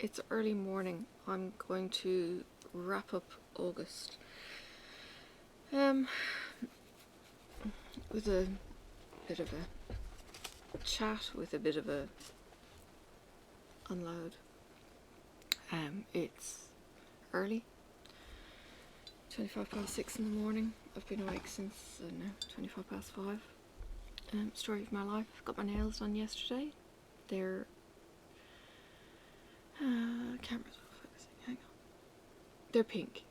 It's early morning. I'm going to wrap up August with a bit of a chat, with a bit of a unload. It's early, 6:25 in the morning. I've been awake since, I don't know, 5:25. Story of my life. Got my nails done yesterday. They're camera's not focusing, hang on. They're pink.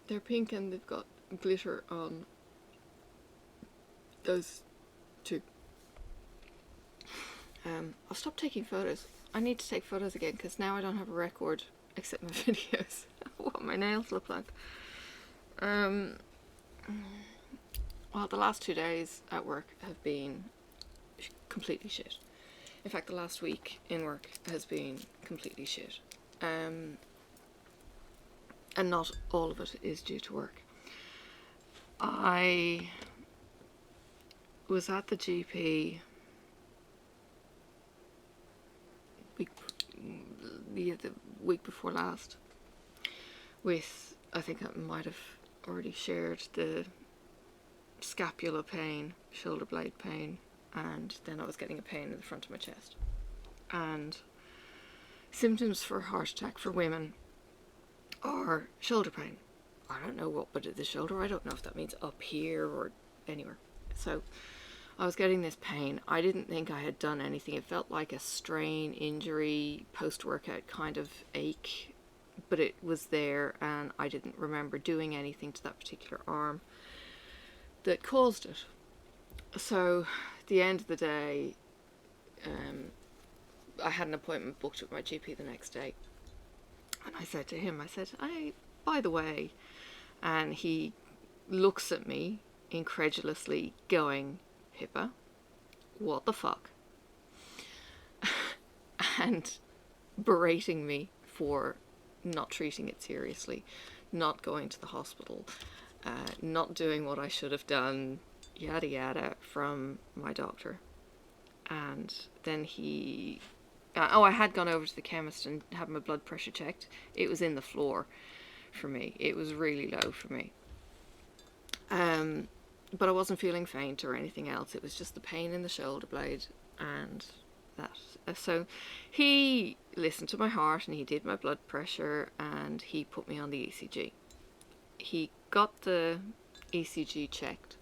They're pink and they've got glitter on those two. I'll stop taking photos. I need to take photos again because now I don't have a record except my videos what my nails look like. Well, the last 2 days at work have been completely shit. In fact, the last week in work has been completely shit. And not all of it is due to work. I was at the GP the week before last with, I think I might have already shared, the scapula pain, shoulder blade pain, and then I was getting a pain in the front of my chest. And symptoms for a heart attack for women are shoulder pain. I don't know what, but the shoulder, I don't know if that means up here or anywhere. So I was getting this pain. I didn't think I had done anything. It felt like a strain, injury, post-workout kind of ache, but it was there and I didn't remember doing anything to that particular arm that caused it. So at the end of the day, I had an appointment booked with my GP the next day, and I said to him, I said, by the way, and he looks at me incredulously going, Pippa, what the fuck? And berating me for not treating it seriously, not going to the hospital, not doing what I should have done, yada yada, from my doctor. And then he I had gone over to the chemist and had my blood pressure checked. It was in the floor for me. It was really low for me. But I wasn't feeling faint or anything else. It was just the pain in the shoulder blade and that. So he listened to my heart and he did my blood pressure and he put me on the ECG. He got the ECG checked,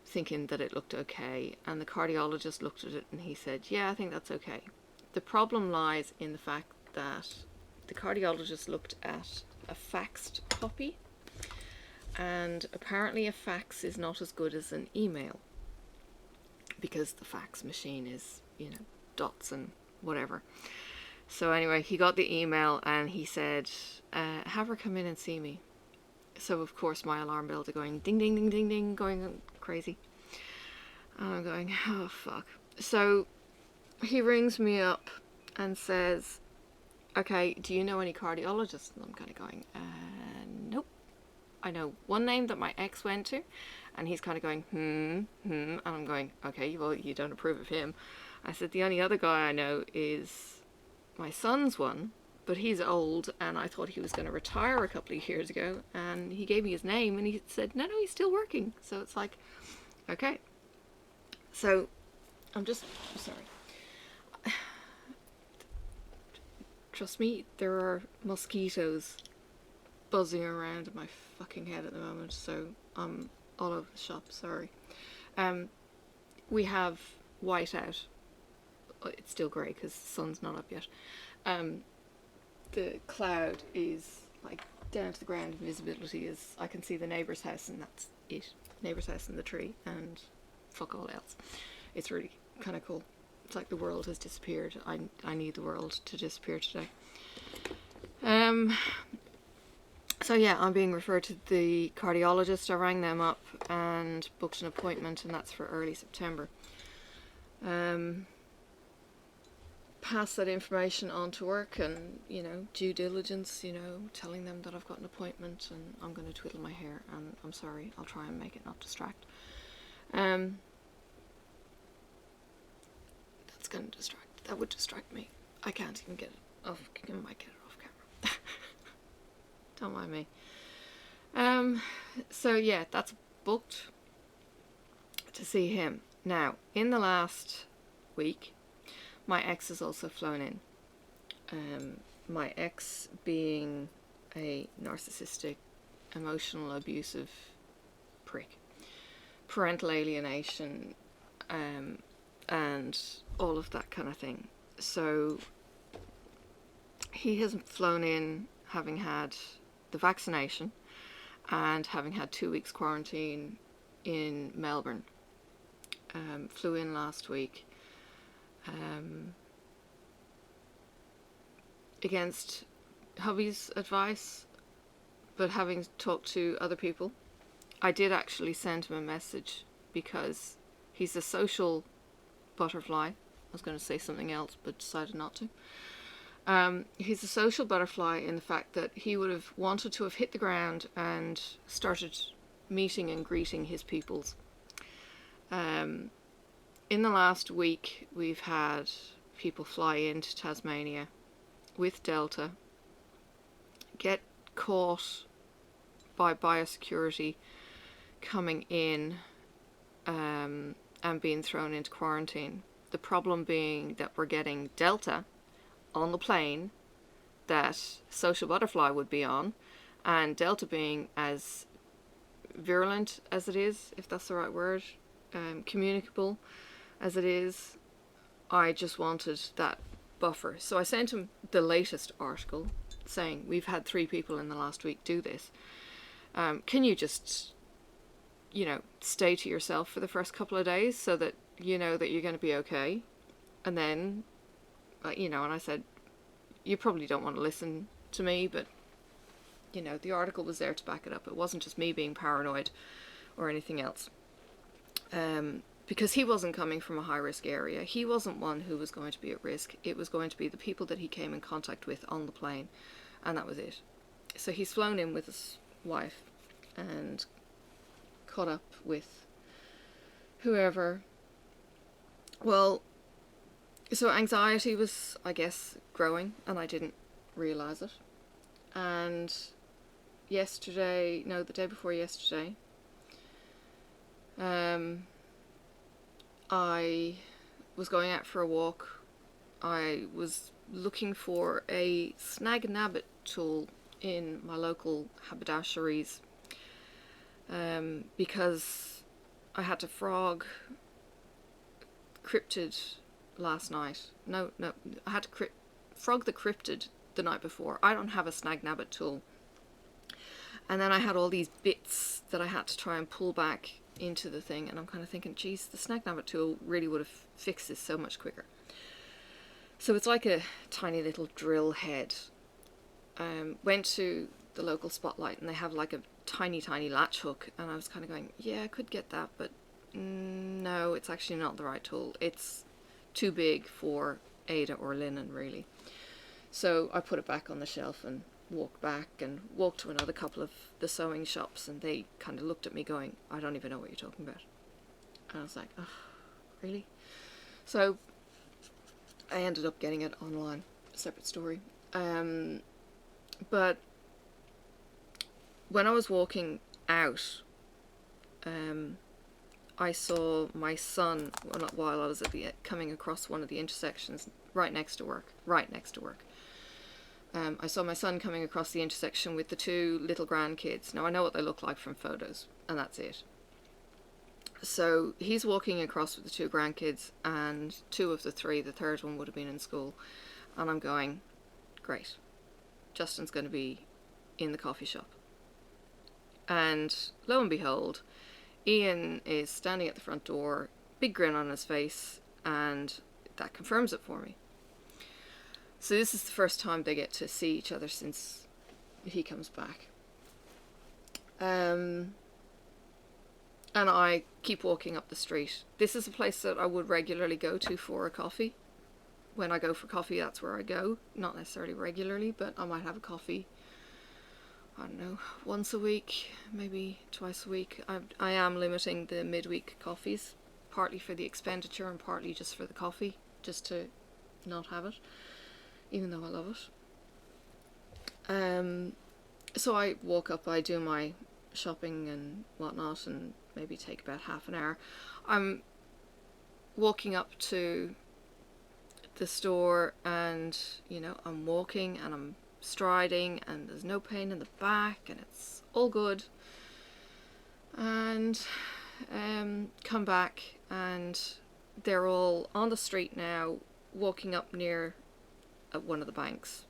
thinking that it looked okay, and the cardiologist looked at it and he said, yeah, I think that's okay. The problem lies in the fact that the cardiologist looked at a faxed copy, and apparently a fax is not as good as an email because the fax machine is, you know, dots and whatever. So anyway, he got the email and he said, have her come in and see me. So of course my alarm bells are going ding ding ding ding ding, going crazy. And I'm going, oh fuck. So he rings me up and says, okay, do you know any cardiologists? And I'm kind of going, nope. I know one name that my ex went to, and he's kind of going, and I'm going, okay, well, you don't approve of him. I said, the only other guy I know is my son's one, but he's old, and I thought he was going to retire a couple of years ago, and he gave me his name, and he said, no, he's still working. So it's like, okay. So I'm sorry. Trust me, there are mosquitoes buzzing around in my fucking head at the moment, so I'm all over the shop, sorry. We have white out. It's still grey because the sun's not up yet. The cloud is like down to the ground. Visibility is, I can see the neighbour's house and that's it. Neighbour's house and the tree and fuck all else. It's really kind of cool. It's like the world has disappeared. I need the world to disappear today. So yeah, I'm being referred to the cardiologist. I rang them up and booked an appointment, and that's for early September. Pass that information on to work and, you know, due diligence, you know, telling them that I've got an appointment and I'm going to twiddle my hair, and I'm sorry, I'll try and make it not distract. That's going to distract. That would distract me. I can't even get it off. I might get it off camera. Don't mind me. So yeah, that's booked to see him. Now, in the last week, my ex has also flown in. My ex being a narcissistic, emotional, abusive prick. Parental alienation, and all of that kind of thing. So he has flown in having had the vaccination and having had 2 weeks quarantine in Melbourne. Flew in last week. Against hubby's advice, but having talked to other people, I did actually send him a message because he's a social butterfly. I was going to say something else, but decided not to. He's a social butterfly in the fact that he would have wanted to have hit the ground and started meeting and greeting his peoples. In the last week, we've had people fly into Tasmania with Delta, get caught by biosecurity coming in, and being thrown into quarantine. The problem being that we're getting Delta on the plane that Social Butterfly would be on, and Delta being as virulent as it is, if that's the right word, communicable as it is, I just wanted that buffer. So I sent him the latest article saying, we've had 3 people in the last week do this. Can you just, stay to yourself for the first couple of days so that you know that you're going to be okay? And then, and I said, you probably don't want to listen to me, but, the article was there to back it up. It wasn't just me being paranoid or anything else. Because he wasn't coming from a high-risk area. He wasn't one who was going to be at risk. It was going to be the people that he came in contact with on the plane, and that was it. So he's flown in with his wife and caught up with whoever. Well, so anxiety was, I guess, growing, and I didn't realise it. And the day before yesterday, I was going out for a walk. I was looking for a snag and nabbit tool in my local haberdasheries, because I had to frog cryptid last night. No, I had to frog the cryptid the night before. I don't have a snag nabbit tool. And then I had all these bits that I had to try and pull back into the thing, and I'm kind of thinking, geez, the snag nabbit tool really would have fixed this so much quicker. So it's like a tiny little drill head. Went to the local Spotlight, and they have like a tiny latch hook, and I was kind of going, yeah, I could get that, but no, it's actually not the right tool. It's too big for Ada or Linen, really. So I put it back on the shelf and walked back and walked to another couple of the sewing shops, and they kind of looked at me going, I don't even know what you're talking about. And I was like, oh, really? So I ended up getting it online. Separate story. But when I was walking out, I saw my son while I was coming across one of the intersections right next to work. I saw my son coming across the intersection with the 2 little grandkids. Now I know what they look like from photos, and that's it. So he's walking across with the 2 grandkids, and 2 of the 3, the third one would have been in school. And I'm going, great, Justin's going to be in the coffee shop. And lo and behold, Ian is standing at the front door, big grin on his face, and that confirms it for me. So this is the first time they get to see each other since he comes back. And I keep walking up the street. This is a place that I would regularly go to for a coffee. When I go for coffee, that's where I go. Not necessarily regularly, but I might have a coffee, I don't know, once a week, maybe twice a week. I am limiting the midweek coffees, partly for the expenditure and partly just for the coffee, just to not have it. even though I love it. So I walk up, I do my shopping and whatnot, and maybe take about half an hour. I'm walking up to the store, and you know, I'm walking and I'm striding, and there's no pain in the back, and it's all good. And come back, and they're all on the street now, walking up near one of the banks,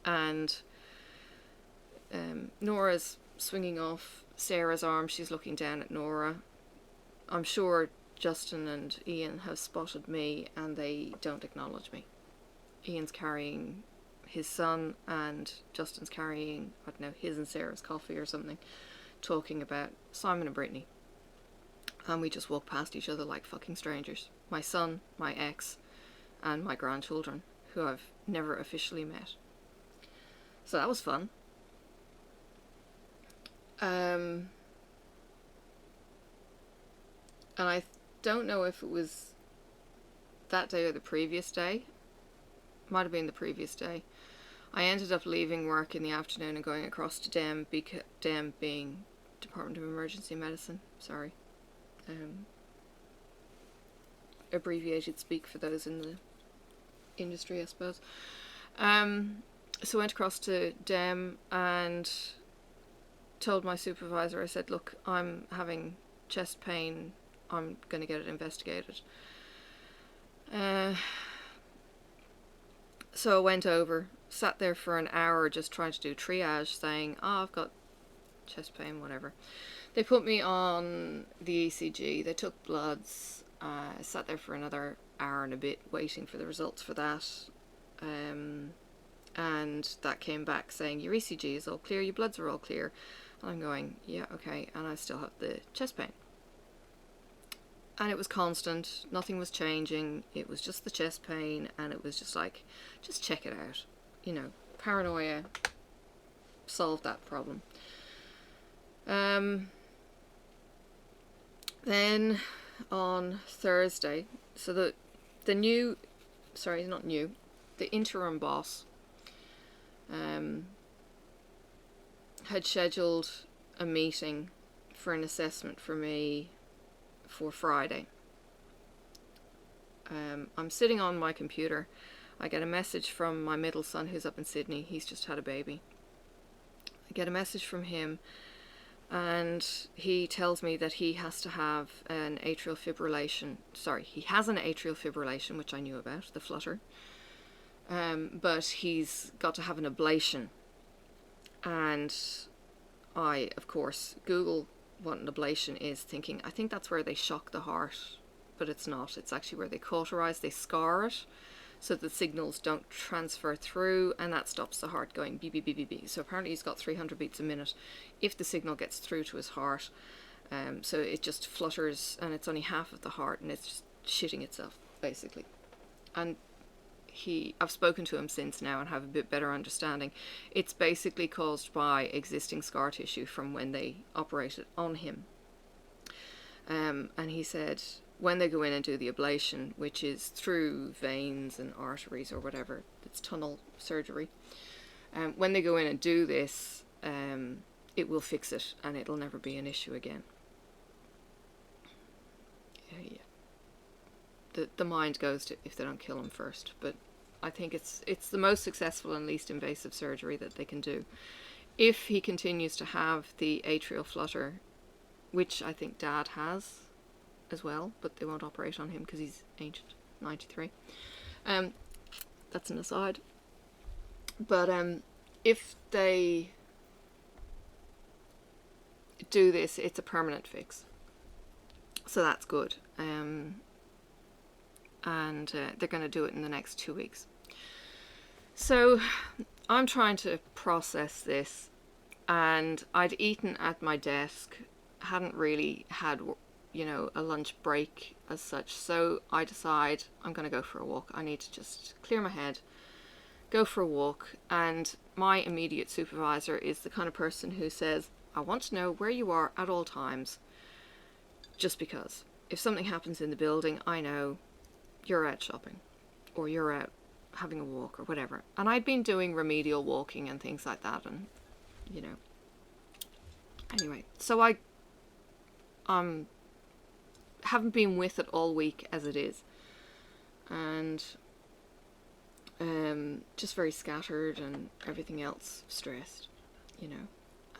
and Nora's swinging off Sarah's arm. She's looking down at Nora. I'm sure Justin and Ian have spotted me, and they don't acknowledge me. Ian's carrying his son, and Justin's carrying, I don't know, his and Sarah's coffee or something, talking about Simon and Brittany. And we just walk past each other like fucking strangers. My son, my ex, and my grandchildren, who I've never officially met. So that was fun. And I don't know if it was that day or the previous day. Might have been the previous day. I ended up leaving work in the afternoon and going across to DEM, DEM being Department of Emergency Medicine, sorry. Abbreviated speak for those in the industry, I suppose. So I went across to DEM and told my supervisor, I said, look, I'm having chest pain, I'm going to get it investigated. So I went over, sat there for an hour just trying to do triage, saying, I've got chest pain, whatever. They put me on the ECG, they took bloods, I sat there for another hour and a bit waiting for the results for that. And that came back saying, your ECG is all clear, your bloods are all clear. And I'm going, yeah, okay, and I still have the chest pain. And it was constant, nothing was changing, it was just the chest pain, and it was just like, just check it out. You know, paranoia solved that problem. Then on Thursday, so the interim boss had scheduled a meeting for an assessment for me for Friday. I'm sitting on my computer. I get a message from my middle son who's up in Sydney. He's just had a baby. I get a message from him, and he tells me that he has to have an atrial fibrillation. Sorry, he has an atrial fibrillation, which I knew about, the flutter. But he's got to have an ablation. And I, of course, Google what an ablation is, thinking, I think that's where they shock the heart, but it's not. It's actually where they cauterize, they scar it, so the signals don't transfer through, and that stops the heart going beep, beep, beep, beep, beep. So apparently he's got 300 beats a minute if the signal gets through to his heart. So it just flutters, and it's only half of the heart, and it's just shitting itself, basically. And I've spoken to him since now and have a bit better understanding. It's basically caused by existing scar tissue from when they operated on him. And he said when they go in and do the ablation, which is through veins and arteries or whatever, it's tunnel surgery, when they go in and do this, it will fix it and it'll never be an issue again. Yeah. The mind goes to if they don't kill him first, but I think it's the most successful and least invasive surgery that they can do. If he continues to have the atrial flutter, which I think Dad has as well, but they won't operate on him because he's ancient, 93. That's an aside. But if they do this, it's a permanent fix. So that's good. And they're going to do it in the next 2 weeks. So I'm trying to process this, and I'd eaten at my desk, hadn't really had, you know, a lunch break as such, so I decide I'm going to go for a walk. I need to just clear my head, go for a walk, and my immediate supervisor is the kind of person who says, I want to know where you are at all times, just because. If something happens in the building, I know you're out shopping, or you're out having a walk or whatever. And I'd been doing remedial walking and things like that, and you know. Anyway, so I haven't been with it all week as it is, and just very scattered and everything else, stressed, you know,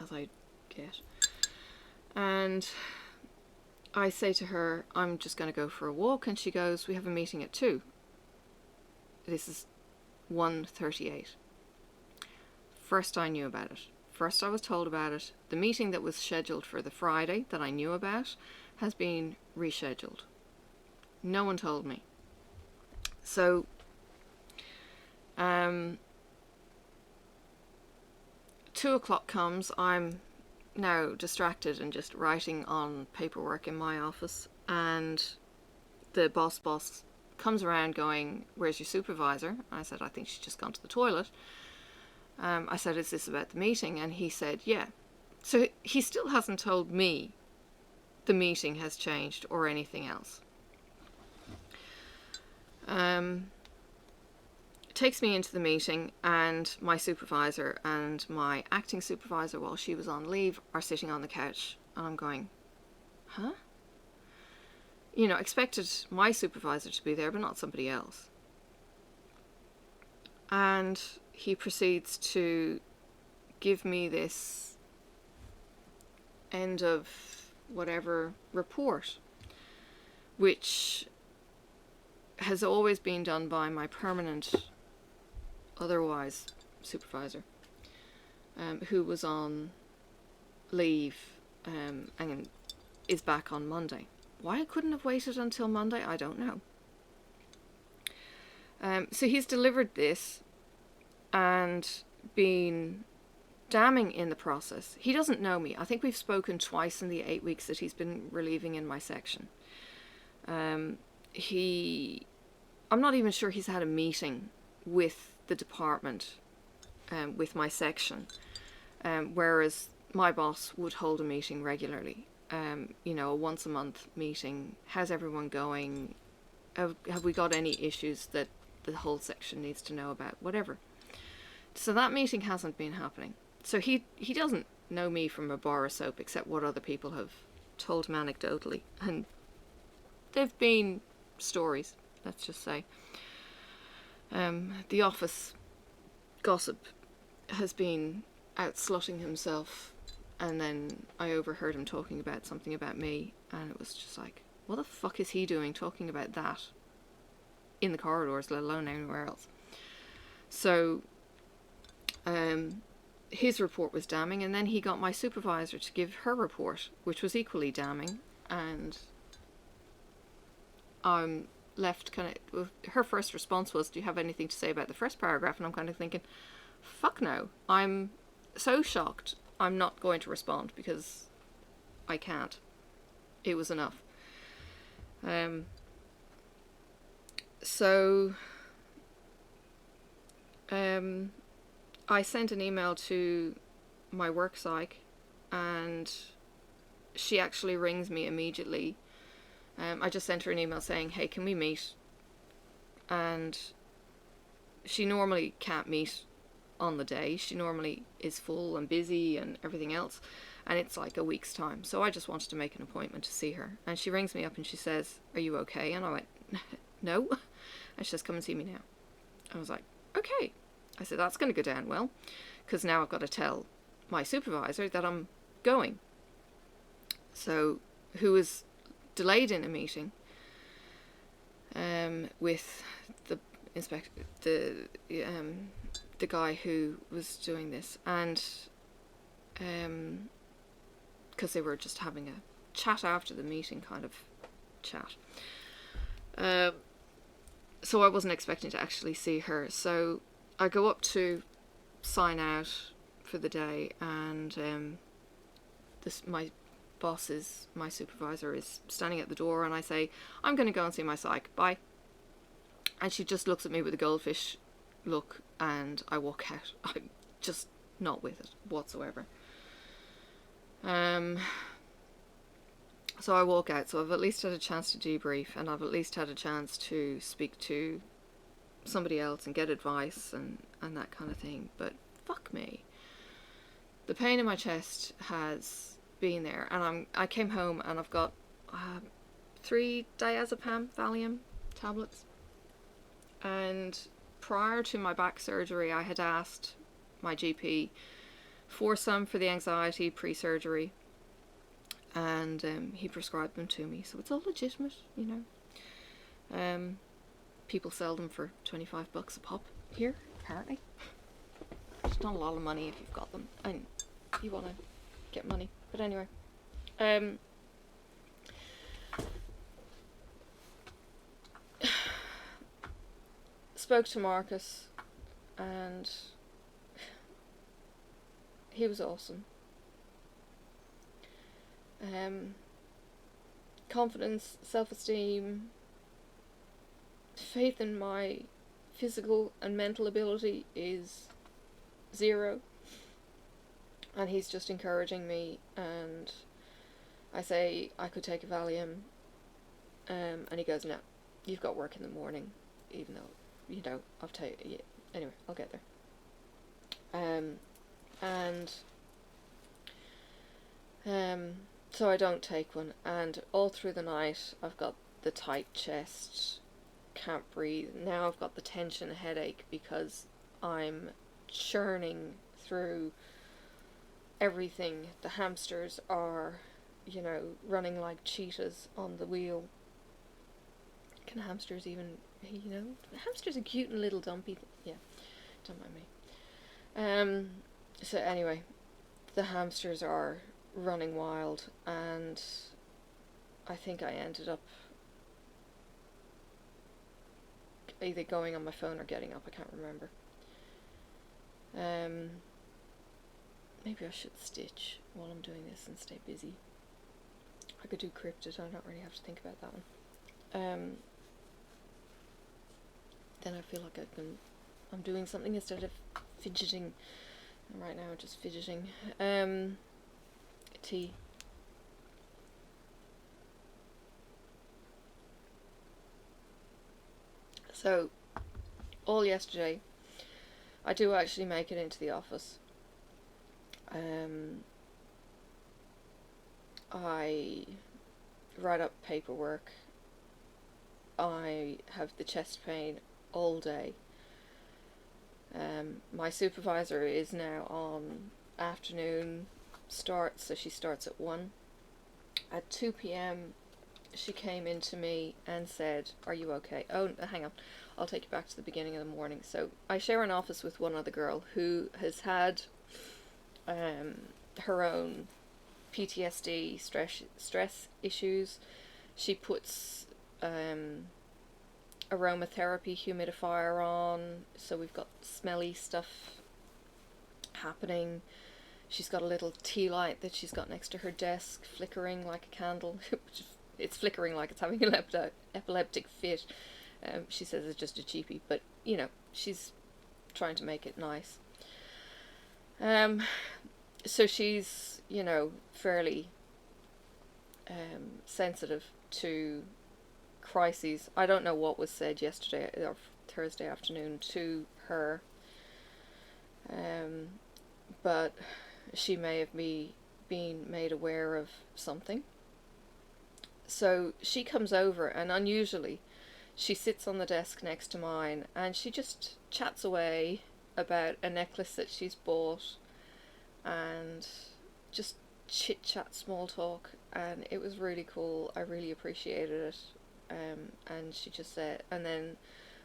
as I get. And I say to her, I'm just going to go for a walk, and she goes, we have a meeting at 2. This is 1:38. First I knew about it. First I was told about it. The meeting that was scheduled for the Friday that I knew about has been rescheduled. No one told me. So, 2 o'clock comes. I'm now distracted and just writing on paperwork in my office, and the boss comes around going, where's your supervisor? I said, I think she's just gone to the toilet. I said, is this about the meeting? And he said, yeah. So he still hasn't told me the meeting has changed or anything else. Takes me into the meeting, and my supervisor and my acting supervisor, while she was on leave, are sitting on the couch, and I'm going, huh? You know, expected my supervisor to be there, but not somebody else. And he proceeds to give me this end of whatever report, which has always been done by my permanent otherwise supervisor, who was on leave and is back on Monday. Why I couldn't have waited until Monday, I don't know. So he's delivered this and been damning in the process. He doesn't know me. I think we've spoken twice in the 8 weeks that he's been relieving in my section. I'm not even sure he's had a meeting with the department, with my section, whereas my boss would hold a meeting regularly. You know, a once a month meeting. How's everyone going? Have we got any issues that the whole section needs to know about? Whatever. So that meeting hasn't been happening. So he doesn't know me from a bar of soap, except what other people have told him anecdotally. And they've been stories, let's just say. The office gossip has been out slutting himself, and then I overheard him talking about something about me, and it was just like, what the fuck is he doing talking about that in the corridors, let alone anywhere else? So his report was damning, and then he got my supervisor to give her report, which was equally damning, and I'm left kind of, her first response was, do you have anything to say about the first paragraph? And I'm kind of thinking, fuck no, I'm so shocked, I'm not going to respond, because I can't. It was enough. So I sent an email to my work psych, and she actually rings me immediately. I just sent her an email saying, hey, can we meet? And she normally can't meet on the day. She normally is full and busy and everything else, and it's like a week's time. So I just wanted to make an appointment to see her, and she rings me up and she says, are you okay? And I went, no. And she says, come and see me now. I was like, okay. I said, that's going to go down well, because now I've got to tell my supervisor that I'm going. So, who was delayed in a meeting with the inspector, the guy who was doing this, and because they were just having a chat after the meeting, kind of chat. So I wasn't expecting to actually see her. So I go up to sign out for the day, and my boss is, my supervisor is standing at the door, and I say, I'm going to go and see my psych, bye. And she just looks at me with a goldfish look, and I walk out. I'm just not with it whatsoever. So I walk out, so I've at least had a chance to debrief, and I've at least had a chance to speak to somebody else and get advice and that kind of thing. But fuck me. The pain in my chest has been there, and I came home and I've got 3 diazepam Valium tablets. And prior to my back surgery, I had asked my GP for some for the anxiety pre-surgery, and he prescribed them to me, so it's all legitimate, you know. People sell them for $25 a pop here, apparently. It's not a lot of money if you've got them and you want to get money, but anyway. Spoke to Marcus, and he was awesome. Confidence, self-esteem, faith in my physical and mental ability is 0, and he's just encouraging me. And I say I could take a Valium, and he goes, no, you've got work in the morning, even though, you know, I've taken, yeah, anyway, I'll get there. So I don't take one, and all through the night I've got the tight chest, can't breathe. Now I've got the tension headache because I'm churning through everything. The hamsters are, you know, running like cheetahs on the wheel. Can hamsters even, you know, hamsters are cute and little dumpy. Yeah, don't mind me. So anyway, the hamsters are running wild, and I think I ended up either going on my phone or getting up, I can't remember. Maybe I should stitch while I'm doing this and stay busy. I could do cryptid, I don't really have to think about that one. Then I feel like I'm doing something instead of fidgeting. And right now I'm just fidgeting. Tea. So, all yesterday, I do actually make it into the office. I write up paperwork. I have the chest pain all day. My supervisor is now on afternoon start, so she starts at 1. At 2 p.m. she came in to me and said, are you okay? Oh, hang on, I'll take you back to the beginning of the morning. So I share an office with one other girl who has had her own PTSD, stress issues. She puts aromatherapy humidifier on, so we've got smelly stuff happening. She's got a little tea light that she's got next to her desk, flickering like a candle. It's flickering like it's having an epileptic fit. She says it's just a cheapie, but, you know, she's trying to make it nice. So she's, you know, fairly sensitive to crises. I don't know what was said yesterday or Thursday afternoon to her, but she may have been made aware of something. So she comes over, and unusually she sits on the desk next to mine, and she just chats away about a necklace that she's bought and just chit chat, small talk, and it was really cool. I really appreciated it. And she just said, and then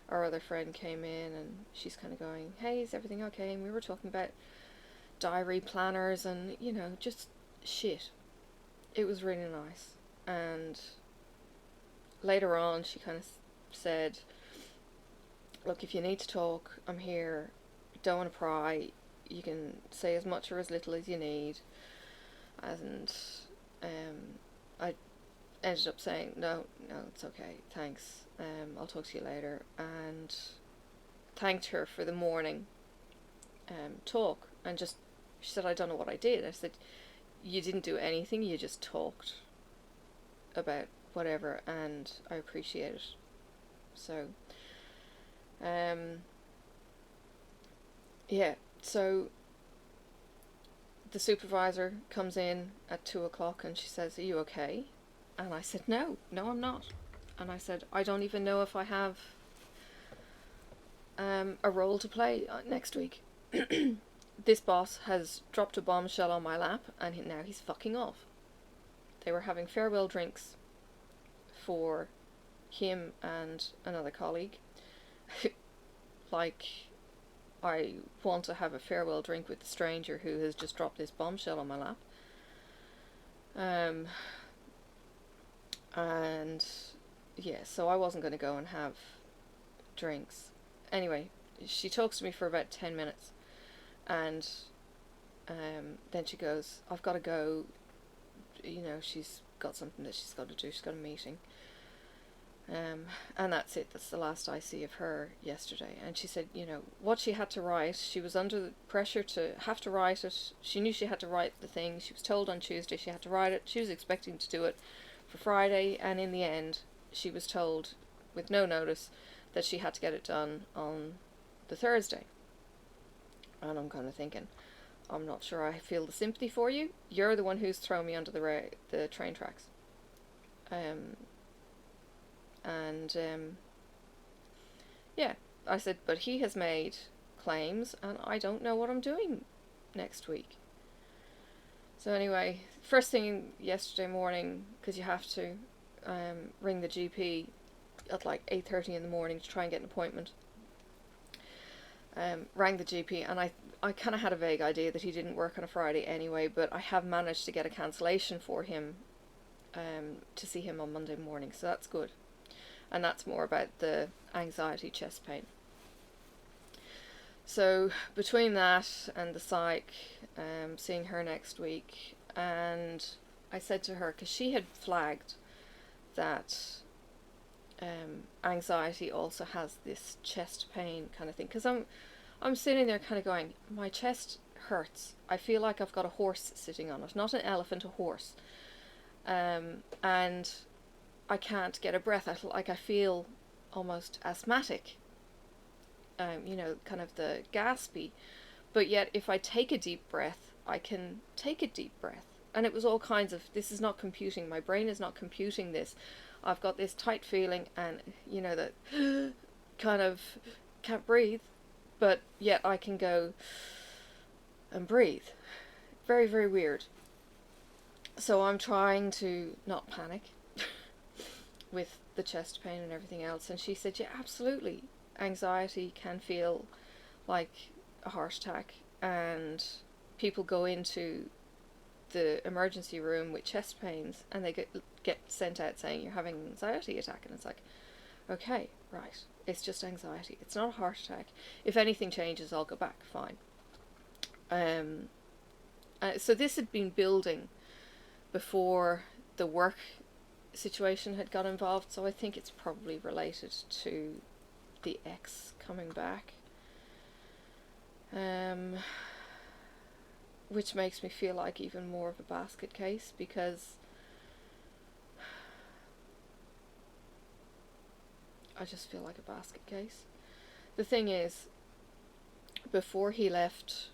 our other friend came in, and she's kind of going, hey, is everything okay? And we were talking about diary planners and, you know, just shit. It was really nice. And later on she kind of said, look, if you need to talk, I'm here. Don't want to pry. You can say as much or as little as you need. And I ended up saying, no, it's okay, thanks, I'll talk to you later, and thanked her for the morning talk. And just, she said, I don't know what I did. I said, you didn't do anything, you just talked about whatever, and I appreciate it. So Yeah, so the supervisor comes in at 2 o'clock and she says, "Are you okay?" And I said, no, I'm not. And I said, I don't even know if I have a role to play next week. This boss has dropped a bombshell on my lap and now he's fucking off. They were having farewell drinks for him and another colleague. Like, I want to have a farewell drink with the stranger who has just dropped this bombshell on my lap. And yeah, so I wasn't going to go and have drinks. Anyway, she talks to me for about 10 minutes and then she goes, "I've got to go," she's got something that she's got to do, she's got a meeting. And that's it, that's the last I see of her yesterday. And she said, what she had to write, she was under the pressure to have to write it. She knew she had to write the thing, she was told on Tuesday she had to write it, she was expecting to do it for Friday, and in the end she was told with no notice that she had to get it done on the Thursday. And I'm kind of thinking, I'm not sure I feel the sympathy for you. You're the one who's thrown me under the train tracks. Yeah, I said, but he has made claims and I don't know what I'm doing next week. So anyway, first thing yesterday morning, because you have to ring the GP at like 8:30 in the morning to try and get an appointment. Rang the GP and I kind of had a vague idea that he didn't work on a Friday anyway, but I have managed to get a cancellation for him to see him on Monday morning, so that's good. And that's more about the anxiety chest pain. So between that and the psych, seeing her next week, and I said to her, because she had flagged that anxiety also has this chest pain kind of thing, because I'm sitting there kind of going, my chest hurts, I feel like I've got a horse sitting on it, not an elephant, a horse, and I can't get a breath. I feel almost asthmatic, kind of the gaspy, but yet if I take a deep breath, I can take a deep breath. And it was all kinds of, this is not computing, my brain is not computing this. I've got this tight feeling and, that kind of can't breathe, but yet I can go and breathe. Very, very weird. So I'm trying to not panic with the chest pain and everything else, and she said, yeah, absolutely, anxiety can feel like a heart attack, and people go into the emergency room with chest pains and they get sent out saying you're having an anxiety attack, and it's like, okay, right, it's just anxiety, it's not a heart attack, if anything changes I'll go back, fine. So this had been building before the work situation had got involved, so I think it's probably related to the ex coming back, which makes me feel like even more of a basket case, because I just feel like a basket case. The thing is, before he left,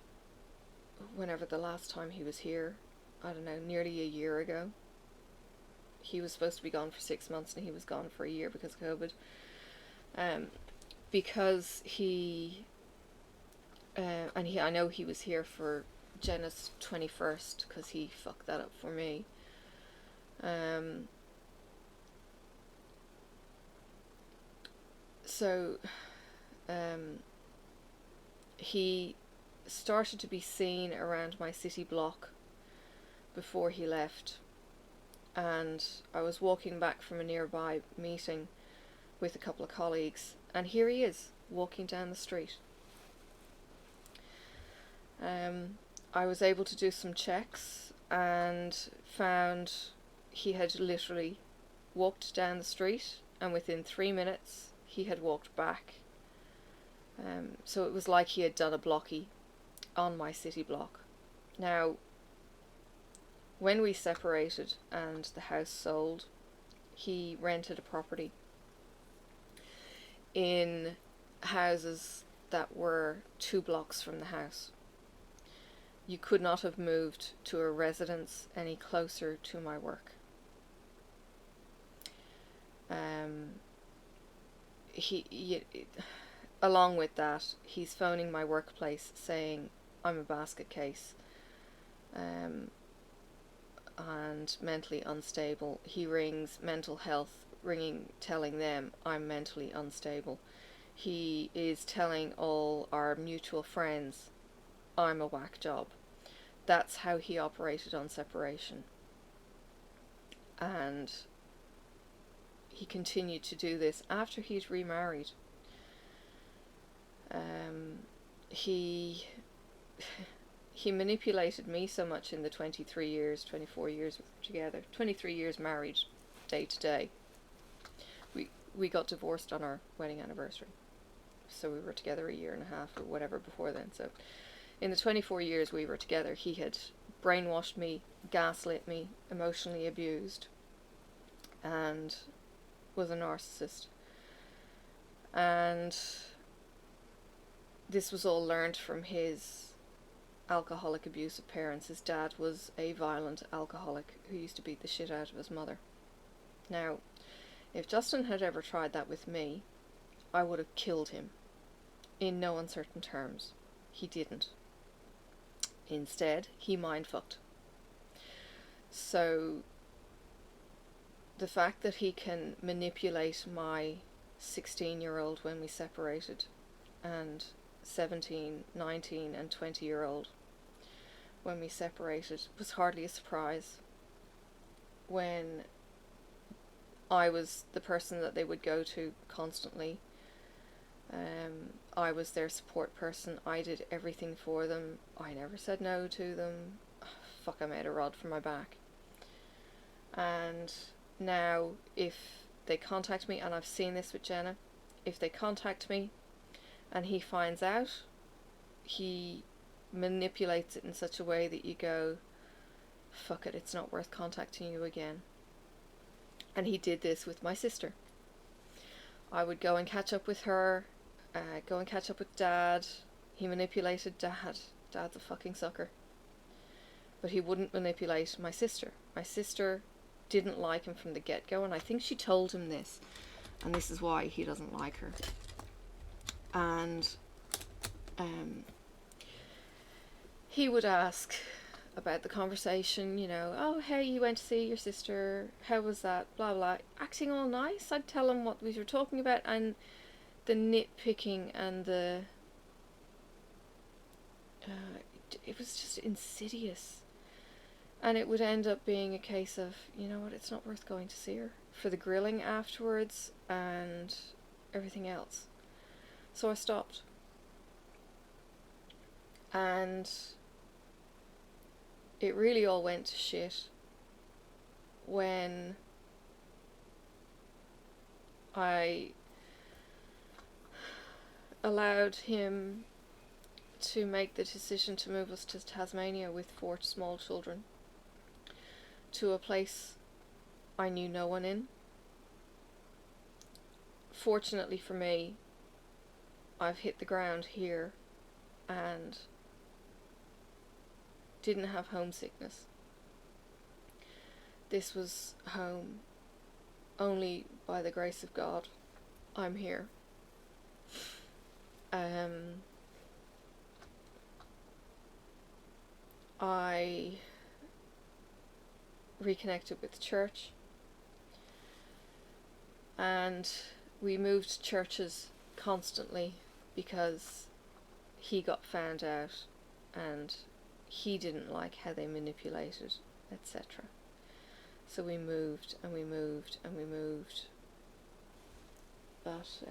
whenever the last time he was here, I don't know, nearly a year ago, he was supposed to be gone for 6 months and he was gone for a year because of COVID. Because I know he was here for Jenna's 21st because he fucked that up for me. So he started to be seen around my city block before he left, and I was walking back from a nearby meeting with a couple of colleagues, and here he is walking down the street. I was able to do some checks and found he had literally walked down the street, and within 3 minutes he had walked back. So it was like he had done a blockie on my city block. Now, when we separated and the house sold, he rented a property in houses that were 2 blocks from the house. You could not have moved to a residence any closer to my work. Along with that, he's phoning my workplace saying I'm a basket case and mentally unstable. He rings mental health, telling them I'm mentally unstable. He is telling all our mutual friends I'm a whack job. That's how he operated on separation. And he continued to do this after he'd remarried. He manipulated me so much in the 24 years we were together, 23 years married, day to day. We got divorced on our wedding anniversary, so we were together a year and a half or whatever before then. So in the 24 years we were together, he had brainwashed me, gaslit me, emotionally abused, and was a narcissist. And this was all learned from his alcoholic, abusive parents. His dad was a violent alcoholic who used to beat the shit out of his mother. Now, if Justin had ever tried that with me, I would have killed him. In no uncertain terms. He didn't. Instead, he mind-fucked. So, the fact that he can manipulate my 16-year-old when we separated, and 17, 19 and 20-year-old when we separated, was hardly a surprise. When I was the person that they would go to constantly, I was their support person. I did everything for them. I never said no to them. Fuck, I made a rod for my back. And now if they contact me, and I've seen this with Jenna, if they contact me and he finds out, he manipulates it in such a way that you go, fuck it, it's not worth contacting you again. And he did this with my sister. I would go and catch up with her, go and catch up with Dad. He manipulated Dad. Dad's a fucking sucker. But he wouldn't manipulate my sister. My sister didn't like him from the get-go, and I think she told him this, and this is why he doesn't like her. And he would ask about the conversation, you know, oh, hey, you went to see your sister, how was that, blah blah, acting all nice. I'd tell him what we were talking about, and the nitpicking and the it was just insidious. And it would end up being a case of, you know what, it's not worth going to see her for the grilling afterwards and everything else. So I stopped. And it really all went to shit when I allowed him to make the decision to move us to Tasmania with 4 small children, to a place I knew no one in. Fortunately for me, I've hit the ground here and didn't have homesickness. This was home. Only by the grace of God, I'm here. I reconnected with the church, and we moved churches constantly because he got found out and he didn't like how they manipulated, etc. So we moved and we moved and we moved, but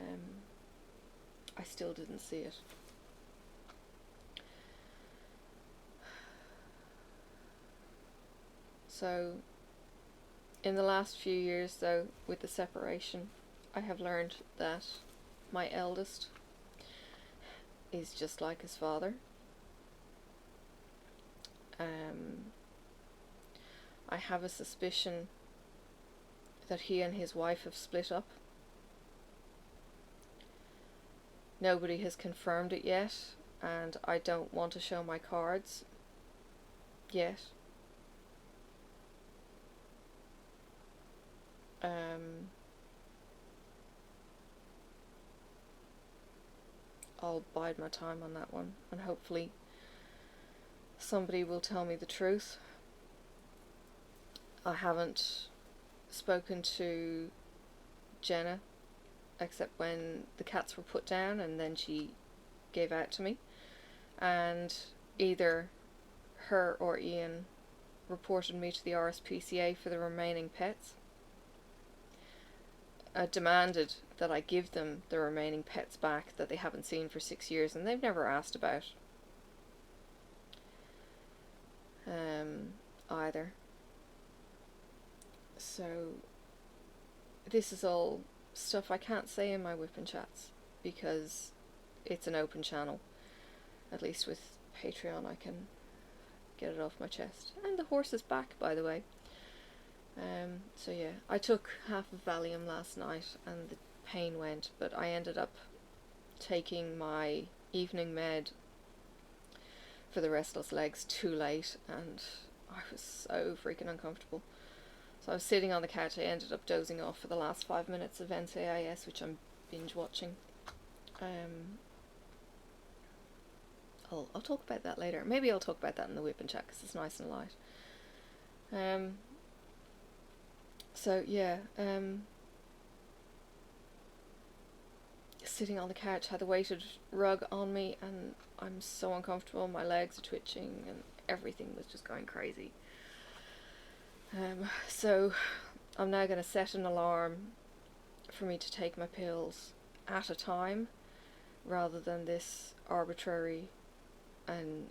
I still didn't see it. So in the last few years, though, with the separation, I have learned that my eldest is just like his father. I have a suspicion that he and his wife have split up. Nobody has confirmed it yet, and I don't want to show my cards yet. I'll bide my time on that one, and hopefully somebody will tell me the truth. I haven't spoken to Jenna except when the cats were put down, and then she gave out to me, and either her or Ian reported me to the RSPCA for the remaining pets. Demanded that I give them the remaining pets back that they haven't seen for 6 years, and they've never asked about either. So this is all stuff I can't say in my whipping chats because it's an open channel. At least with Patreon I can get it off my chest. And the horse is back, by the way. So yeah, I took half of Valium last night and the pain went, but I ended up taking my evening med for the restless legs too late, and I was so freaking uncomfortable. So I was sitting on the couch. I ended up dozing off for the last 5 minutes of NCIS, which I'm binge watching. I'll talk about that later. Maybe I'll talk about that in the whip and chat because it's nice and light. So yeah, sitting on the couch, had the weighted rug on me, and I'm so uncomfortable. My legs are twitching and everything was just going crazy. So I'm now going to set an alarm for me to take my pills at a time rather than this arbitrary, and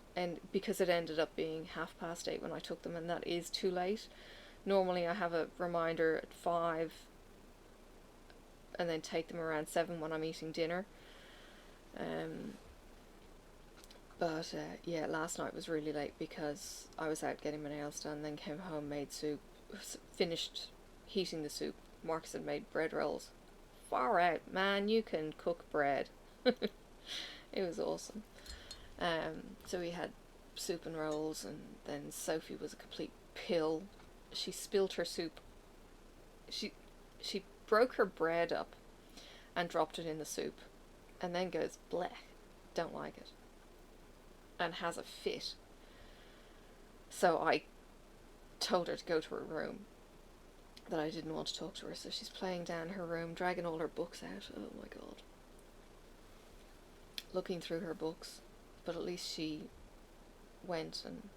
because it ended up being 8:30 when I took them, and that is too late. Normally I have a reminder at 5 and then take them around 7 when I'm eating dinner. But yeah, last night was really late because I was out getting my nails done, then came home, made soup, finished heating the soup. Marcus had made bread rolls. Far out, man, you can cook bread. It was awesome. So we had soup and rolls, and then Sophie was a complete pill. She spilled her soup. She broke her bread up and dropped it in the soup, and then goes, bleh, don't like it, and has a fit. So I told her to go to her room, that I didn't want to talk to her, so she's playing down her room, dragging all her books out. Oh my god. Looking through her books, but at least she went and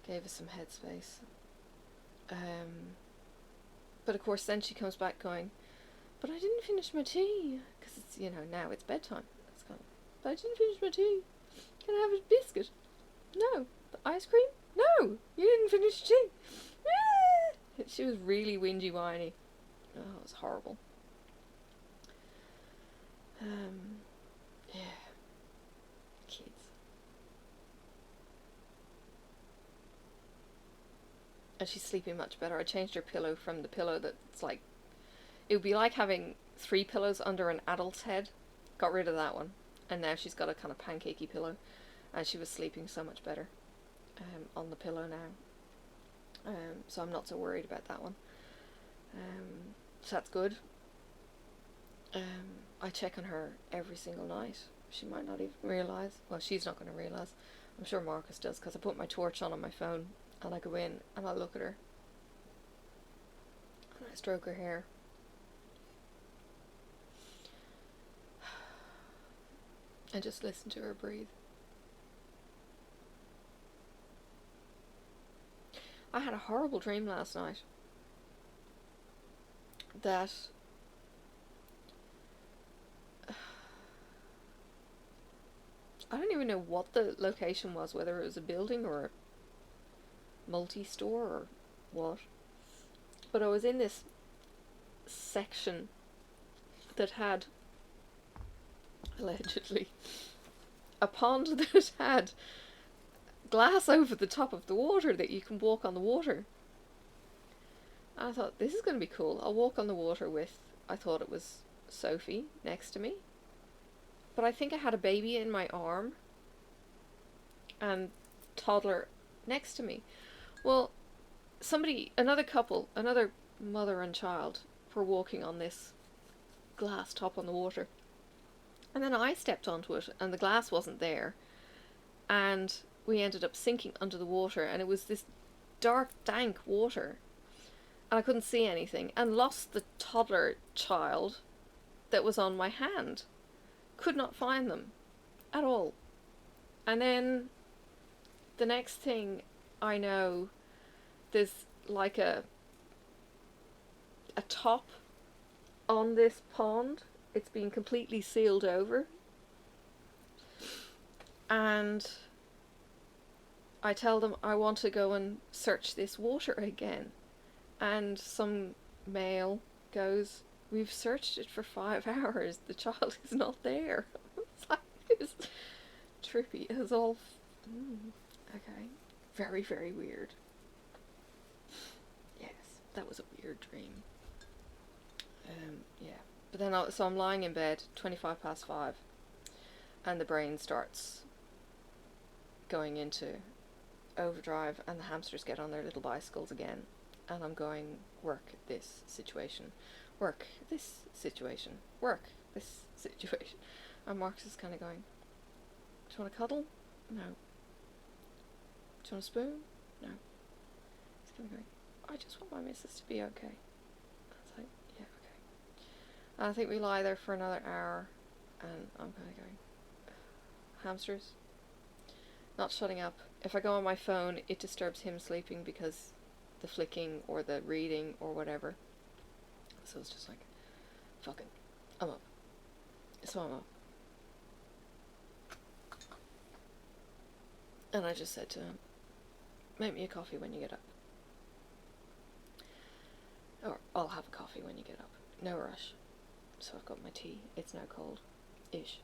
gave us some headspace. But of course then she comes back going, but I didn't finish my tea, because it's, you know, now it's bedtime. It's kind of, but I didn't finish my tea. Can I have a biscuit? No. Ice cream? No. You didn't finish tea. She was really whingy whiny. Oh, it was horrible. Yeah. Kids. And she's sleeping much better. I changed her pillow from the pillow that's like, it would be like having 3 pillows under an adult's head. Got rid of that one, and now she's got a kind of pancakey pillow, and she was sleeping so much better on the pillow now. So I'm not so worried about that one. So that's good. I check on her every single night. She might not even realise. Well, she's not going to realise. I'm sure Marcus does, because I put my torch on my phone, and I go in and I look at her and I stroke her hair. And just listen to her breathe. I had a horrible dream last night that I don't even know what the location was, whether it was a building or a multi-store or what, but I was in this section that had, allegedly, a pond that had glass over the top of the water that you can walk on the water. And I thought, this is going to be cool. I'll walk on the water with, I thought it was Sophie next to me, but I think I had a baby in my arm and toddler next to me. Well, another couple, another mother and child, were walking on this glass top on the water. And then I stepped onto it and the glass wasn't there. And we ended up sinking under the water, and it was this dark, dank water. And I couldn't see anything, and lost the toddler child that was on my hand. Could not find them at all. And then the next thing I know, there's like a top on this pond. It's been completely sealed over. And I tell them I want to go and search this water again. And some male goes, "We've searched it for 5 hours. The child is not there." It's like, it was trippy. It was all... okay. Very, very weird. Yes, that was a weird dream. Yeah. But then, so I'm lying in bed, 5:25, and the brain starts going into overdrive, and the hamsters get on their little bicycles again, and I'm going, work this situation, work this situation, work this situation. And Marcus is kind of going, "Do you want to cuddle? No. Do you want a spoon? No." He's kind of going, "I just want my missus to be okay." I was like, "Yeah, okay." And I think we lie there for another hour, and I'm kind of going, hamsters, not shutting up. If I go on my phone, it disturbs him sleeping because the flicking or the reading or whatever. So it's just like, fuck it, I'm up. So I'm up. And I just said to him, "Make me a coffee when you get up." Or, "I'll have a coffee when you get up. No rush." So I've got my tea. It's now cold-ish.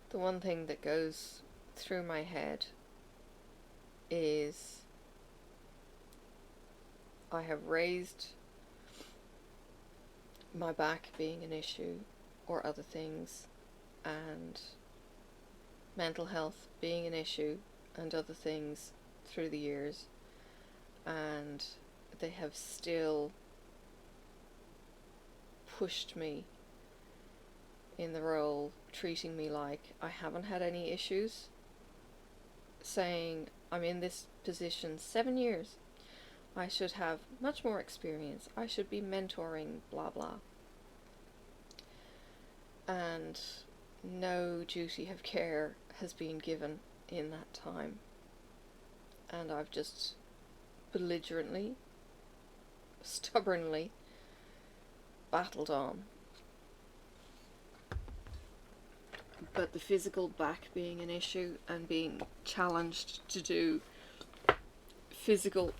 The one thing that goes through my head is I have raised my back being an issue, or other things, and mental health being an issue and other things through the years, and they have still pushed me in the role, treating me like I haven't had any issues, saying I'm in this position 7 years, I should have much more experience, I should be mentoring, blah blah. And no duty of care has been given in that time. And I've just belligerently, stubbornly battled on. But the physical back being an issue and being challenged to do physical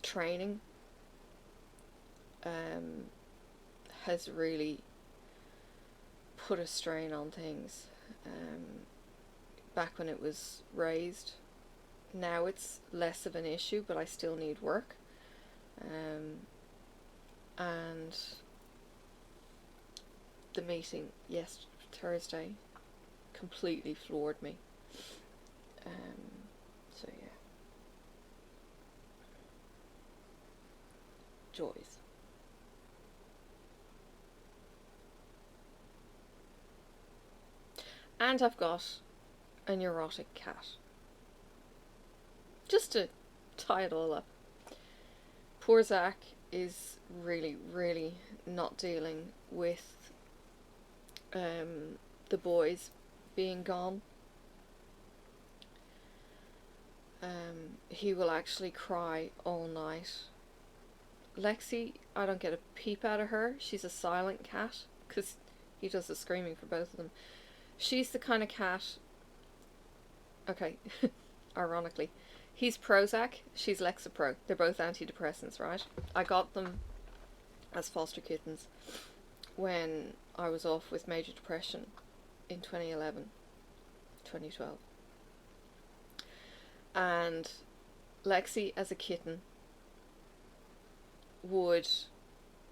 training has really put a strain on things. Back when it was raised, now it's less of an issue, but I still need work. And the meeting Thursday completely floored me. So yeah, joys. And I've got a neurotic cat. Just to tie it all up. Poor Zach is really, really not dealing with the boys being gone. He will actually cry all night. Lexi, I don't get a peep out of her. She's a silent cat, because he does the screaming for both of them. She's the kind of cat, okay, ironically, He's Prozac, she's Lexapro. They're both antidepressants, right? I got them as foster kittens when I was off with major depression in 2011, 2012. And Lexi, as a kitten, would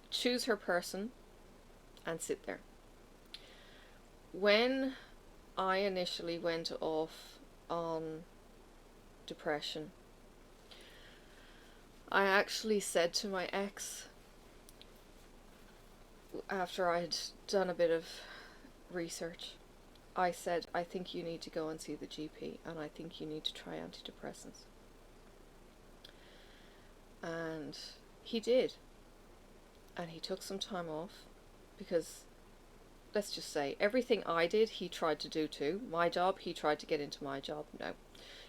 choose her person and sit there. When I initially went off on depression, I actually said to my ex, after I'd done a bit of research, I said, I think you need to go and see the GP, and I think you need to try antidepressants. And he did. And he took some time off, because, let's just say, everything I did, he tried to do too. My job, he tried to get into my job. No.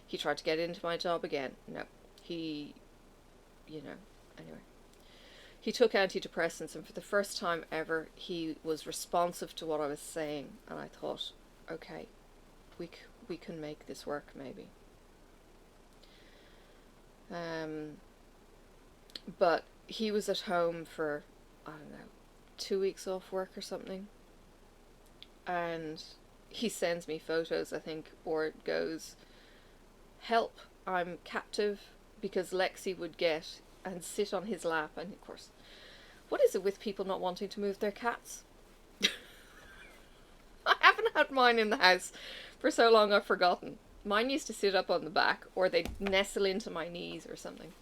He tried to get into my job again. No. He, anyway. He took antidepressants, and for the first time ever, he was responsive to what I was saying. And I thought, okay, we can make this work, maybe. But he was at home for, I don't know, 2 weeks off work or something. And he sends me photos, I think, or it goes, help, I'm captive, because Lexi would get and sit on his lap. And of course, what is it with people not wanting to move their cats? I haven't had mine in the house for so long I've forgotten. Mine used to sit up on the back, or they'd nestle into my knees or something.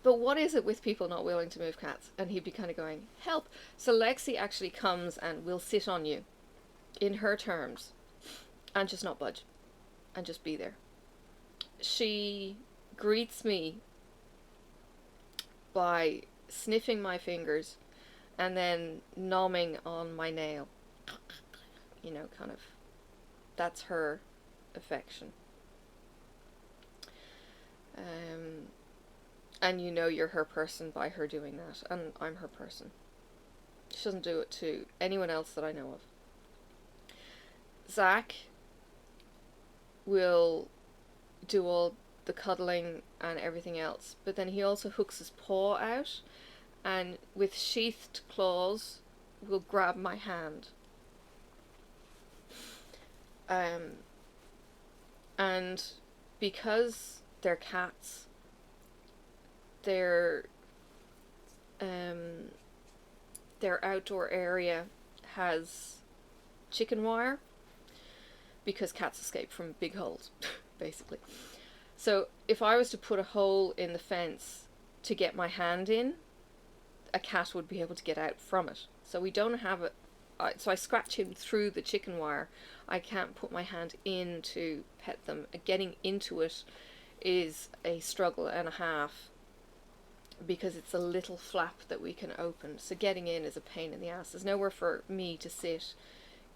But what is it with people not willing to move cats? And he'd be kind of going, help. So Lexi actually comes and will sit on you in her terms and just not budge and just be there. She greets me by sniffing my fingers and then nomming on my nail. Kind of, that's her affection. And you're her person by her doing that, and I'm her person. She doesn't do it to anyone else that I know of. Zach will do all the cuddling and everything else, but then he also hooks his paw out and with sheathed claws will grab my hand. And because they're cats, their outdoor area has chicken wire, because cats escape from big holes, basically. So if I was to put a hole in the fence to get my hand in, a cat would be able to get out from it. So we don't have it. So I scratch him through the chicken wire. I can't put my hand in to pet them. Getting into it is a struggle and a half, because it's a little flap that we can open. So getting in is a pain in the ass. There's nowhere for me to sit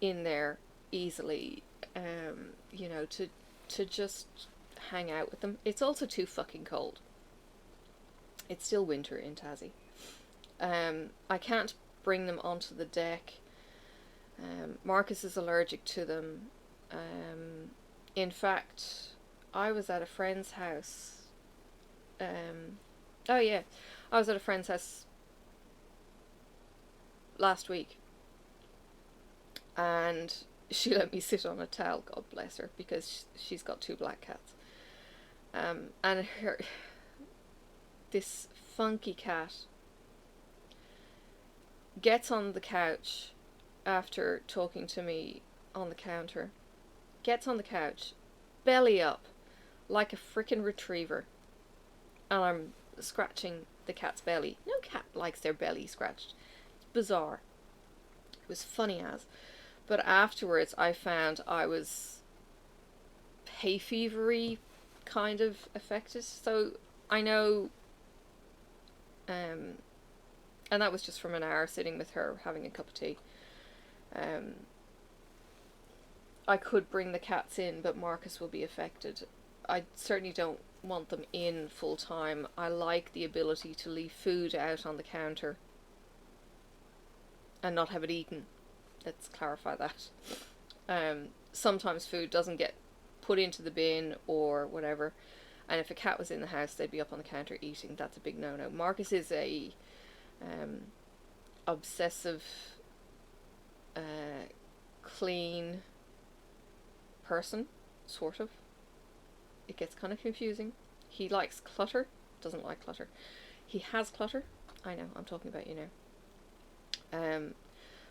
in there easily, to just hang out with them. It's also too fucking cold. It's still winter in Tassie. I can't bring them onto the deck. Marcus is allergic to them. In fact, I was at a friend's house. I was at a friend's house last week, and she let me sit on a towel, God bless her, because she's got 2 black cats. And this funky cat gets on the couch after talking to me on the counter, gets on the couch, belly up, like a frickin' retriever, and I'm scratching the cat's belly. No cat likes their belly scratched. It's bizarre. It was funny as. But afterwards I found I was hay fevery kind of affected. So I know, and that was just from an hour sitting with her having a cup of tea. I could bring the cats in, but Marcus will be affected. I certainly don't want them in full time. I like the ability to leave food out on the counter and not have it eaten. Let's clarify that. Sometimes food doesn't get put into the bin or whatever. And if a cat was in the house, they'd be up on the counter eating. That's a big no-no. Marcus is a obsessive, clean person, sort of. It gets kind of confusing. He likes clutter, doesn't like clutter. He has clutter. I know, I'm talking about you now.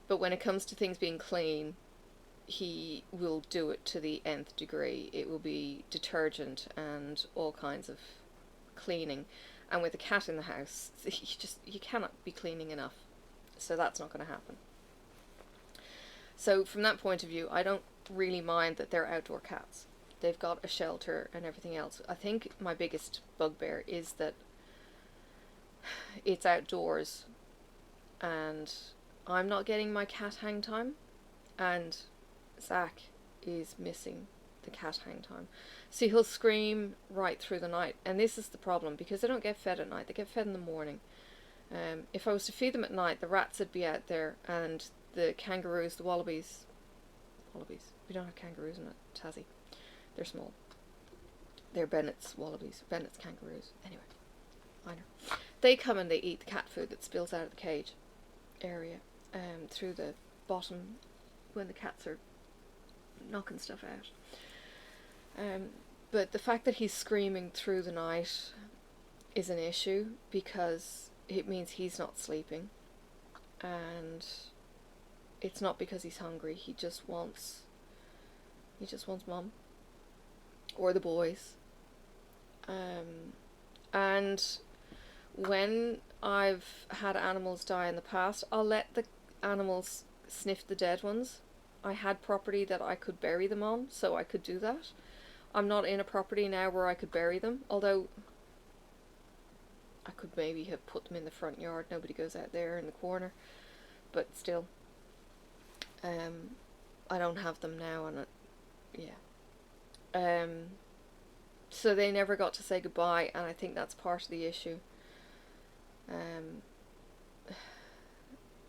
But when it comes to things being clean, he will do it to the nth degree. It will be detergent and all kinds of cleaning. And with a cat in the house, you cannot be cleaning enough. So that's not going to happen. So from that point of view, I don't really mind that they're outdoor cats. They've got a shelter and everything else. I think my biggest bugbear is that it's outdoors and I'm not getting my cat hang time, and Zach is missing the cat hang time. So he'll scream right through the night, and this is the problem because they don't get fed at night. They get fed in the morning. If I was to feed them at night, the rats would be out there, and the kangaroos, the wallabies, we don't have kangaroos in Tassie. They're small. They're Bennett's wallabies, Bennett's kangaroos. Anyway, minor. They come and they eat the cat food that spills out of the cage area, through the bottom when the cats are knocking stuff out. But the fact that he's screaming through the night is an issue because it means he's not sleeping, and it's not because he's hungry. He just wants mum or the boys. And when I've had animals die in the past, I'll let the animals sniff the dead ones. I had property that I could bury them on, so I could do that. I'm not in a property now where I could bury them, although I could maybe have put them in the front yard. Nobody goes out there in the corner, but still, I don't have them now, and so they never got to say goodbye, and I think that's part of the issue.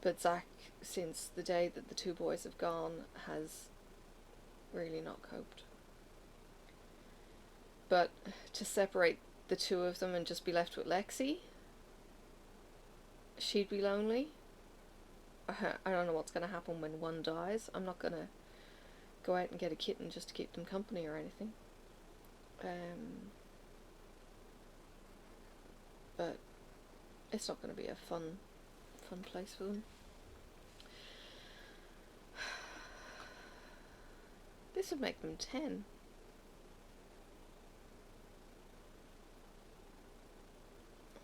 But Zach, since the day that the two boys have gone, has really not coped. But to separate the two of them and just be left with Lexi, she'd be lonely. I don't know what's going to happen when one dies. I'm not going to go out and get a kitten just to keep them company or anything. But it's not going to be a fun place for them. This would make them 10.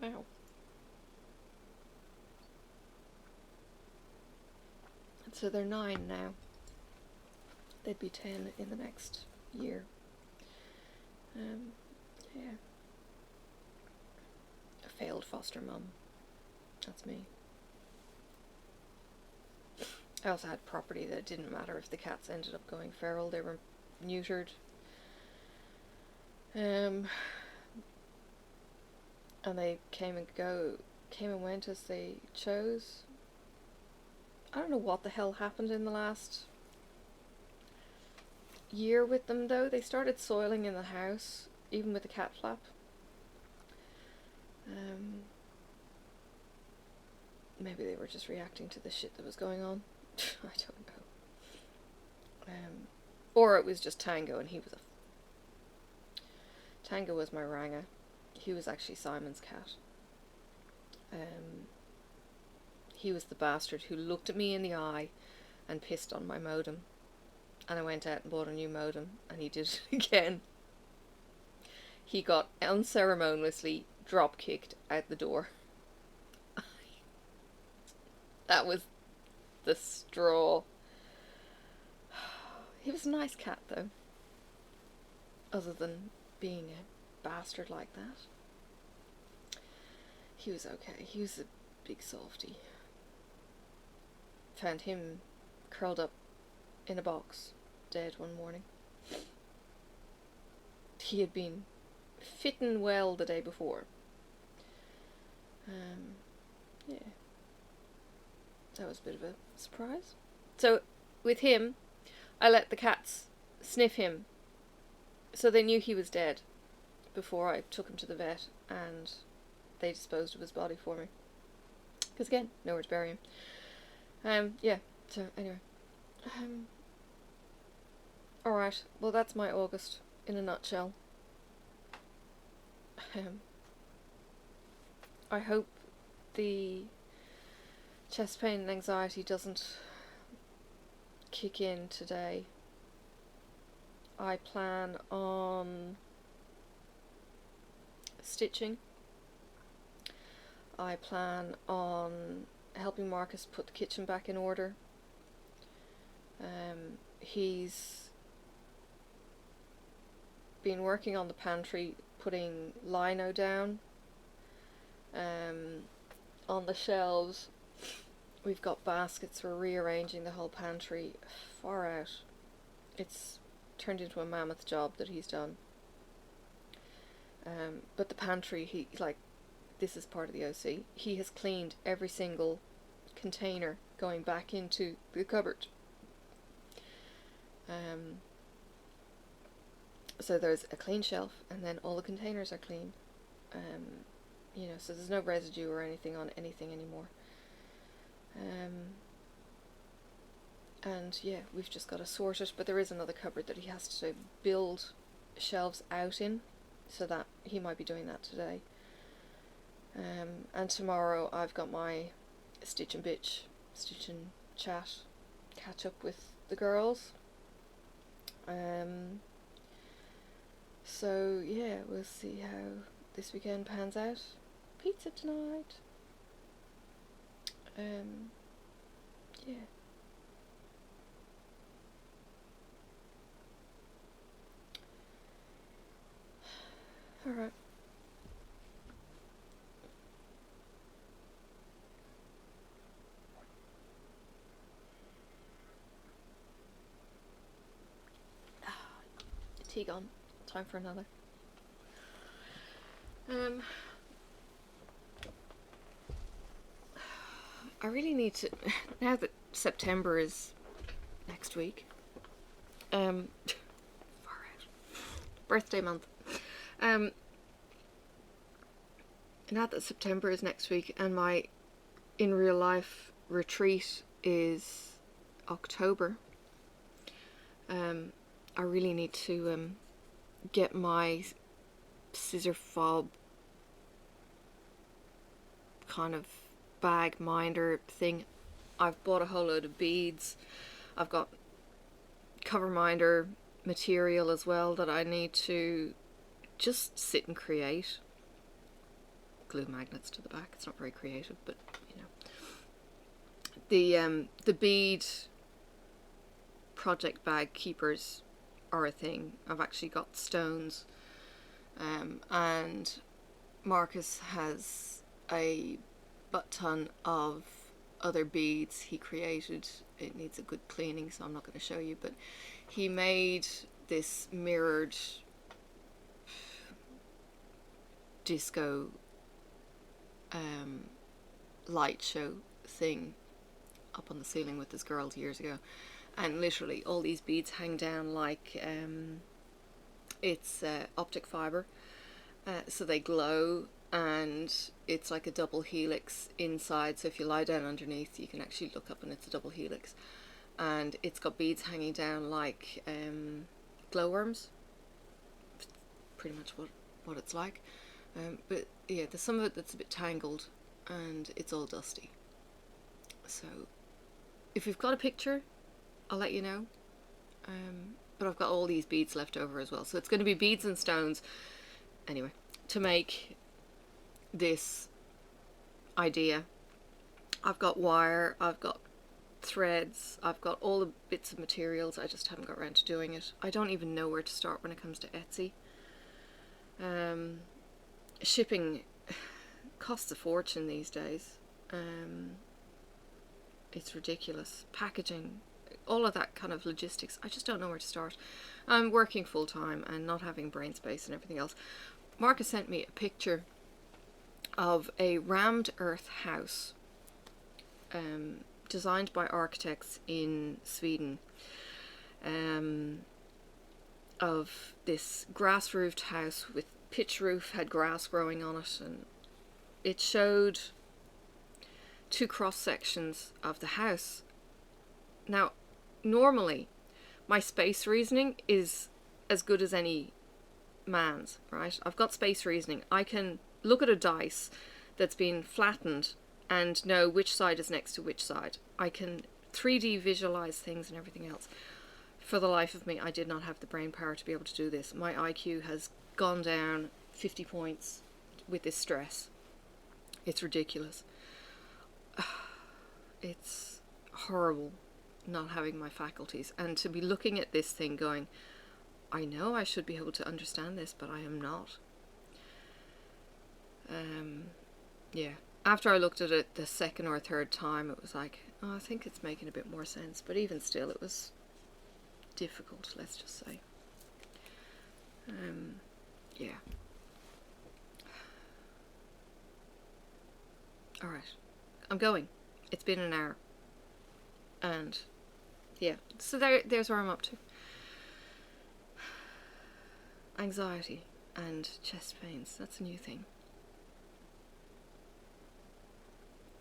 Wow. So they're 9 now. They'd be 10 in the next year. Yeah. A failed foster mum. That's me. I also had property that it didn't matter if the cats ended up going feral. They were neutered. And they came and went as they chose. I don't know what the hell happened in the last year with them, though. They started soiling in the house, even with the cat flap. Maybe they were just reacting to the shit that was going on. I don't know. Or it was just Tango, and he was Tango was my Ranga. He was actually Simon's cat. He was the bastard who looked at me in the eye and pissed on my modem. And I went out and bought a new modem, and he did it again. He got unceremoniously drop-kicked out the door. That was the straw. He was a nice cat, though. Other than being a bastard like that. He was okay. He was a big softy. Found him curled up in a box, dead one morning. He had been fitting well the day before. Yeah. That was a bit of a surprise. So, with him, I let the cats sniff him So they knew he was dead before I took him to the vet, and they disposed of his body for me. Because again, nowhere to bury him. Yeah, so anyway. Alright, well that's my August in a nutshell. I hope the chest pain and anxiety doesn't kick in today. I plan on stitching. I plan on helping Marcus put the kitchen back in order. He's been working on the pantry, putting lino down. On the shelves we've got baskets. We're rearranging the whole pantry. Far out. It's turned into a mammoth job that he's done. But the pantry, this is part of the OC. He has cleaned every single container going back into the cupboard. So there's a clean shelf, and then all the containers are clean. So there's no residue or anything on anything anymore. And yeah, we've just got to sort it, but there is another cupboard that he has to build shelves out in, so that he might be doing that today. And tomorrow I've got my stitch and chat, catch up with the girls. So yeah, we'll see how this weekend pans out. Pizza tonight. Yeah. Alright. Tea gone. Time for another. I really need to, now that September is next week, far out, birthday month, now that September is next week and my in real life retreat is October, I really need to get my scissor fob kind of bag minder thing. I've bought a whole load of beads. I've got cover minder material as well that I need to just sit and create. Glue magnets to the back. It's not very creative, but you know. The bead project bag keepers are a thing. I've actually got stones, and Marcus has a butt ton of other beads he created. It needs a good cleaning, so I'm not going to show you, but he made this mirrored disco light show thing up on the ceiling with his girls years ago, and literally all these beads hang down like it's optic fiber, so they glow, and it's like a double helix inside, so if you lie down underneath you can actually look up and it's a double helix, and it's got beads hanging down like glowworms. Pretty much what it's like, but yeah, there's some of it that's a bit tangled and it's all dusty, so if you've got a picture I'll let you know, but I've got all these beads left over as well, so it's going to be beads and stones anyway to make this idea. I've got wire, I've got threads, I've got all the bits of materials, I just haven't got around to doing it. I don't even know where to start when it comes to Etsy. Shipping costs a fortune these days. It's ridiculous. Packaging, all of that kind of logistics, I just don't know where to start. I'm working full time and not having brain space and everything else. Marcus sent me a picture of a rammed earth house, designed by architects in Sweden, of this grass roofed house with pitch roof, had grass growing on it, and it showed two cross sections of the house. Now, normally my space reasoning is as good as any man's, right? I've got space reasoning. I can look at a dice that's been flattened and know which side is next to which side. I can 3D visualize things and everything else. For the life of me, I did not have the brain power to be able to do this. My IQ has gone down 50 points with this stress. It's ridiculous. It's horrible not having my faculties, and to be looking at this thing going, I know I should be able to understand this, but I am not. Yeah. After I looked at it the second or third time, it was like, oh, I think it's making a bit more sense. But even still, it was difficult, let's just say. Yeah. Alright. I'm going. It's been an hour. And, yeah. So there's where I'm up to. Anxiety and chest pains. That's a new thing.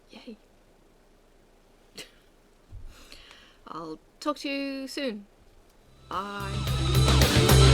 Yay. I'll talk to you soon. Bye.